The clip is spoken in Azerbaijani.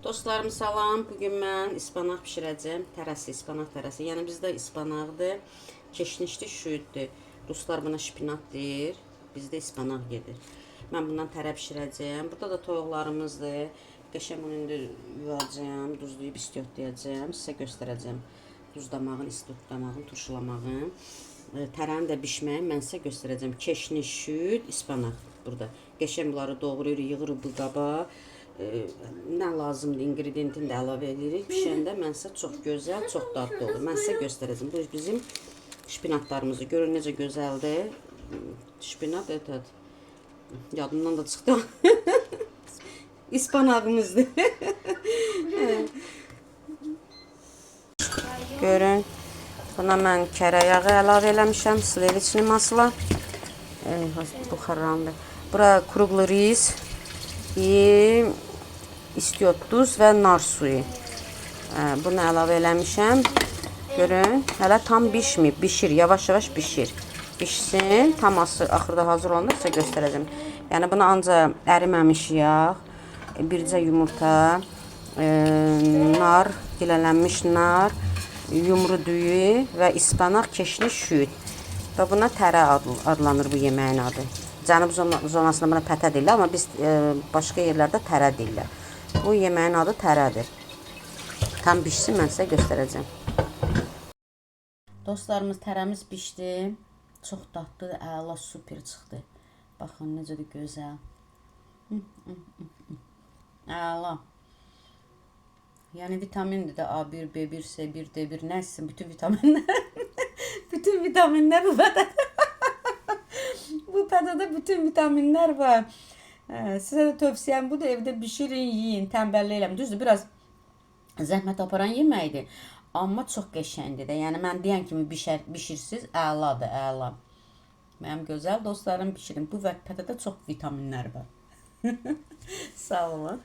Dostlarım salam. Bugün mən ispanaq bişirəcəm. Tərəsi, ispanaq tərəsi. Yəni bizdə ispanaqdır, keşnişli şüydür. Ruslar buna şpinat deyir. Bizdə ispanaq gedir. Mən bundan tərə bişirəcəm. Burada da toyuqlarımızdır. Qəşəng onu indi yuyacağam, duzlayıb istiyotlayacağam. Sizə göstərəcəm duzlamağın, istiyotlamağın, turşulamağın. Tərənin də bişməyi mən sizə göstərəcəm. Keşniş, şüyd, ispanaq burada. Qəşəng bunları doğrayırıq, yığırıq bu qaba. Nə lazımdır, ingrediyentini də əlavə edirik. Bişəndə mən sizə çox gözəl, çox dadlı olur. Mən sizə göstərəcəm. Bu bizim şpinatlarımızı. Görün necə gözəldir. Şpinat, evet. Yadımdan da çıxdı. İspanağımızdır. Görün. Buna mən kərə yağı əlavə eləmişəm. Sliviçli masla. Buxarlandı. Bura kruqlu riz. İstiyor duz və nar suyu. Bunu əlavə eləmişəm. Görün, hələ tam bişməyib. Bişir, yavaş-yavaş bişir. Bişsin, tam axırda hazır olanda göstərəcəm. Yəni bunu ancaq əriməmiş yağ, bircə yumurta, nar, gilələnmiş nar, yumru düyü və ispanaq, keşniş, şüyd. Və buna tərə adlanır bu yeməyin adı. Cənub zonasında buna pətə deyirlər, amma biz başqa yerlərdə tərə deyirlər. Bu yeməyin adı tərədir. Tam bişsin, mən sizə göstərəcəm. Dostlarımız, tərəmiz bişdi. Çox dadlıdır, əla, super çıxdı. Baxın, necə də gözəl. Əla. Yəni vitamindir də A1, B1, C1, D1, nəsə, bütün vitaminlər. Bütün vitaminlər bu pətədə. Bu pətədə bütün vitaminlər var. Sizə də tövsiyəm budur, evdə bişirin, yiyin, tənbəllik eləmin. Düzdür, biraz zəhmət aparan yeməkdir. Amma çox qəşəngdir də. Yəni, mən deyən kimi bişirsiniz, əladır, əla. Mənim gözəl dostlarım bişirin. Bu pətədə çox vitaminlər var. Sağ olun.